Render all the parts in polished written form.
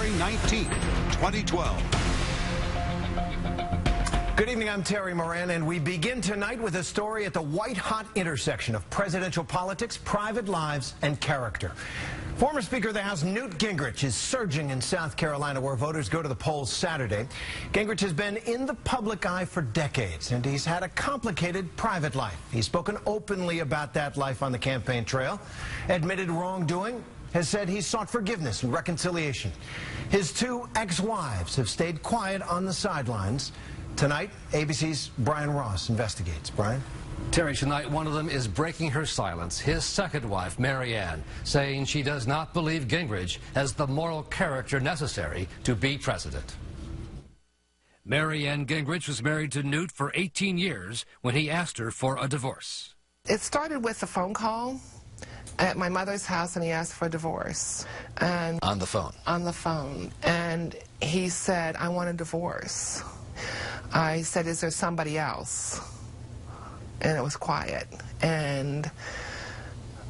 January 19, 2012. Good evening, I'm Terry Moran, and we begin tonight with a story at the white-hot intersection of presidential politics, private lives, and character. Former Speaker of the House Newt Gingrich is surging in South Carolina, where voters go to the polls Saturday. Gingrich has been in the public eye for decades, and he's had a complicated private life. He's spoken openly about that life on the campaign trail, admitted wrongdoing, has said he's sought forgiveness and reconciliation. His two ex-wives have stayed quiet on the sidelines. Tonight, ABC's Brian Ross investigates. Brian? Terry, tonight one of them is breaking her silence. His second wife, Marianne, saying she does not believe Gingrich has the moral character necessary to be president. Marianne Gingrich was married to Newt for 18 years when he asked her for a divorce. It started with a phone call at my mother's house, and he asked for a divorce. And on the phone? On the phone. And he said, I want a divorce. I said, is there somebody else? And it was quiet. And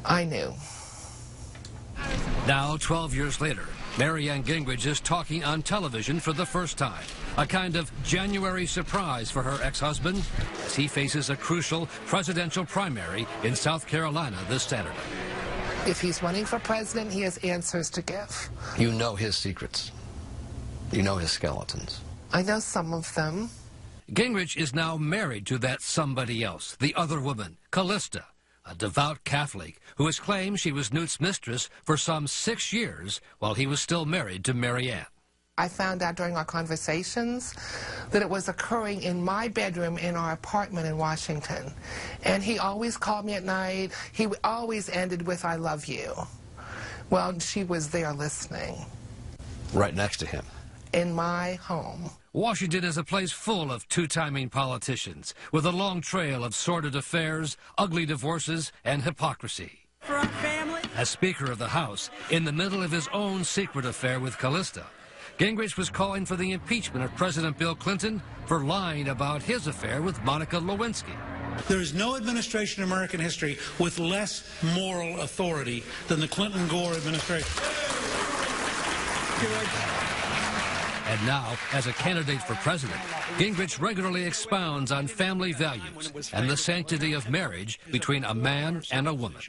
I knew. Now, 12 years later, Marianne Gingrich is talking on television for the first time. A kind of January surprise for her ex-husband as he faces a crucial presidential primary in South Carolina this Saturday. If he's running for president, he has answers to give. You know his secrets. You know his skeletons. I know some of them. Gingrich is now married to that somebody else, the other woman, Callista, a devout Catholic who has claimed she was Newt's mistress for some 6 years while he was still married to Marianne. I found out during our conversations that it was occurring in my bedroom in our apartment in Washington. And he always called me at night. He always ended with, I love you. Well, she was there listening. Right next to him. In my home. Washington is a place full of two-timing politicians with a long trail of sordid affairs, ugly divorces, and hypocrisy. For our family. As Speaker of the House, in the middle of his own secret affair with Callista, Gingrich was calling for the impeachment of President Bill Clinton for lying about his affair with Monica Lewinsky. There is no administration in American history with less moral authority than the Clinton-Gore administration. And now, as a candidate for president, Gingrich regularly expounds on family values and the sanctity of marriage between a man and a woman.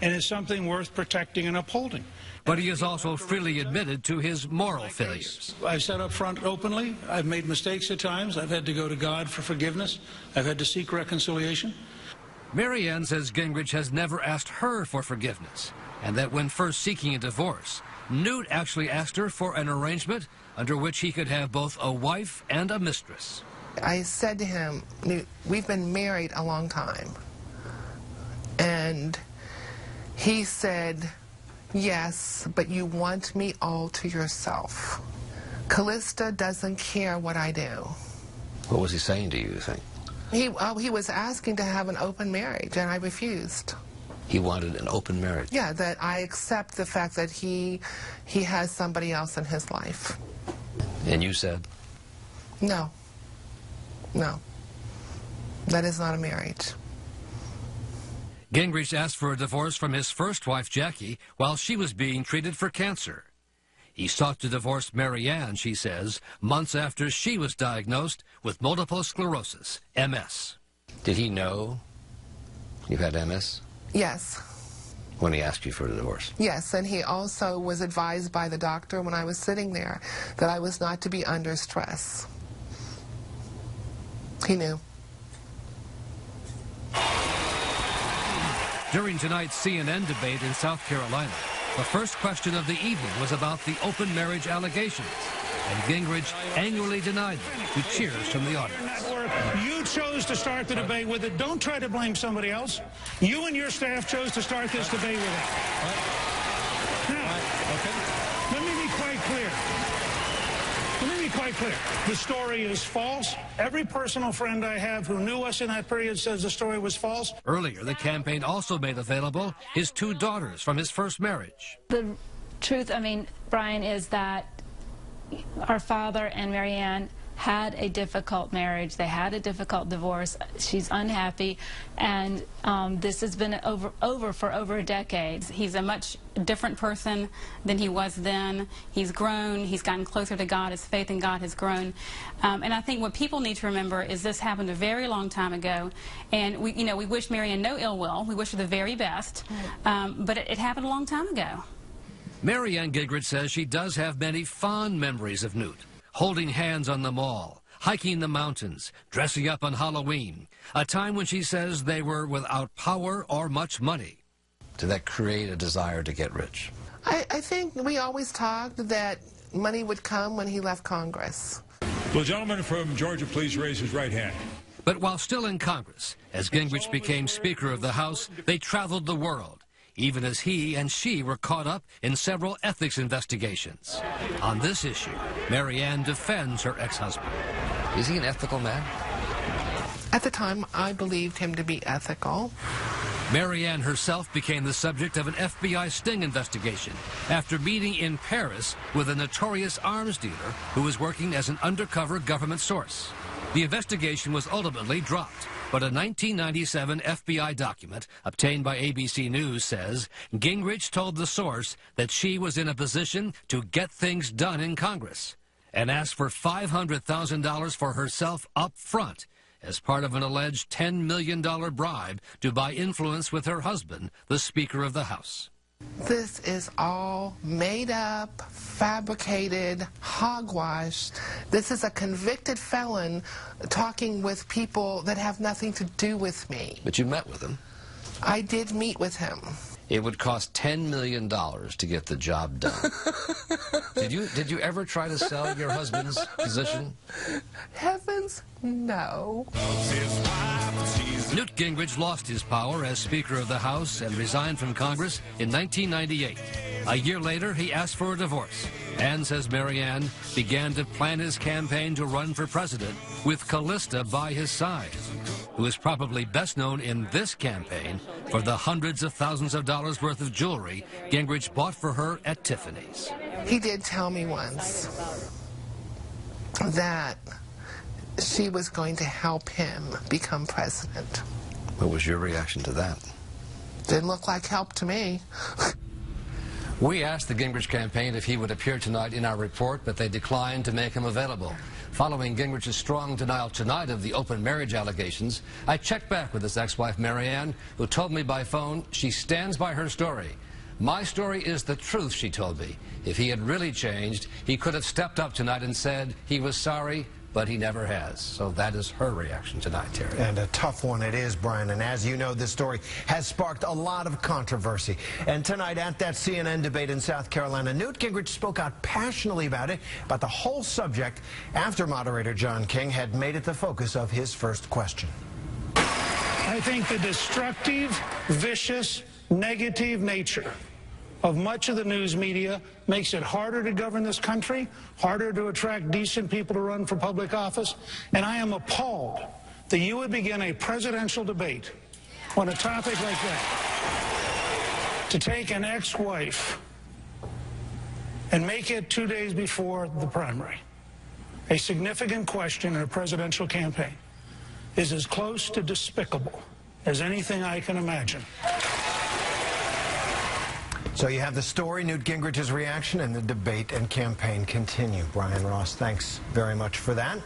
And it's something worth protecting and upholding. But he has also freely admitted to his moral failures. I've said up front openly, I've made mistakes at times. I've had to go to God for forgiveness. I've had to seek reconciliation. Marianne says Gingrich has never asked her for forgiveness, and that when first seeking a divorce, Newt actually asked her for an arrangement under which he could have both a wife and a mistress. I said to him, Newt, we've been married a long time. And he said, yes, but you want me all to yourself. Callista doesn't care what I do. What was he saying to you, you think? He was asking to have an open marriage, and I refused. He wanted an open marriage? Yeah, that I accept the fact that he has somebody else in his life. And you said? No. No. That is not a marriage. Gingrich asked for a divorce from his first wife, Jackie, while she was being treated for cancer. He sought to divorce Marianne, she says, months after she was diagnosed with multiple sclerosis, MS. Did he know you had MS? Yes. When he asked you for the divorce? Yes, and he also was advised by the doctor when I was sitting there that I was not to be under stress. He knew. During tonight's CNN debate in South Carolina, the first question of the evening was about the open marriage allegations, and Gingrich annually denied them to cheers from the audience. You chose to start the debate with it. Don't try to blame somebody else. You and your staff chose to start this debate with it. Now, let me be quite clear. Let me be quite clear. The story is false. Every personal friend I have who knew us in that period says the story was false. Earlier, the campaign also made available his two daughters from his first marriage. The truth, Brian, is that our father and Marianne had a difficult marriage. They had a difficult divorce. She's unhappy, and this has been for over a decade. He's a much different person than he was then. He's grown. He's gotten closer to God. His faith in God has grown. And I think what people need to remember is this happened a very long time ago, and we wish Marianne no ill will. We wish her the very best, but it happened a long time ago. Marianne Gingrich says she does have many fond memories of Newt, holding hands on the mall, hiking the mountains, dressing up on Halloween, a time when she says they were without power or much money. Did that create a desire to get rich? I think we always talked that money would come when he left Congress. Will the gentleman from Georgia please raise his right hand? But while still in Congress, as Gingrich became Speaker of the House, they traveled the world, even as he and she were caught up in several ethics investigations. On this issue, Marianne defends her ex-husband. Is he an ethical man? At the time, I believed him to be ethical. Marianne herself became the subject of an FBI sting investigation after meeting in Paris with a notorious arms dealer who was working as an undercover government source. The investigation was ultimately dropped, but a 1997 FBI document obtained by ABC News says Gingrich told the source that she was in a position to get things done in Congress and asked for $500,000 for herself up front as part of an alleged $10 million bribe to buy influence with her husband, the Speaker of the House. This is all made up, fabricated, hogwash. This is a convicted felon talking with people that have nothing to do with me. But you met with him. I did meet with him. It would cost $10 million to get the job done. Did you ever try to sell your husband's position? Heavens, no. Newt Gingrich lost his power as Speaker of the House and resigned from Congress in 1998. A year later, he asked for a divorce and, says Marianne, began to plan his campaign to run for president with Callista by his side, who is probably best known in this campaign for the hundreds of thousands of dollars worth of jewelry Gingrich bought for her at Tiffany's. He did tell me once that she was going to help him become president. What was your reaction to that? Didn't look like help to me. We asked the Gingrich campaign if he would appear tonight in our report, but they declined to make him available. Following Gingrich's strong denial tonight of the open marriage allegations, I checked back with his ex-wife Marianne, who told me by phone she stands by her story. My story is the truth, she told me. If he had really changed, he could have stepped up tonight and said he was sorry, but he never has. So that is her reaction tonight, Terry. And a tough one it is, Brian. And as you know, this story has sparked a lot of controversy. And tonight at that CNN debate in South Carolina, Newt Gingrich spoke out passionately about the whole subject, after moderator John King had made it the focus of his first question. I think the destructive, vicious, negative nature of much of the news media makes it harder to govern this country, harder to attract decent people to run for public office, and I am appalled that you would begin a presidential debate on a topic like that, to take an ex-wife and make it 2 days before the primary. A significant question in a presidential campaign is as close to despicable as anything I can imagine. So you have the story, Newt Gingrich's reaction, and the debate and campaign continue. Brian Ross, thanks very much for that.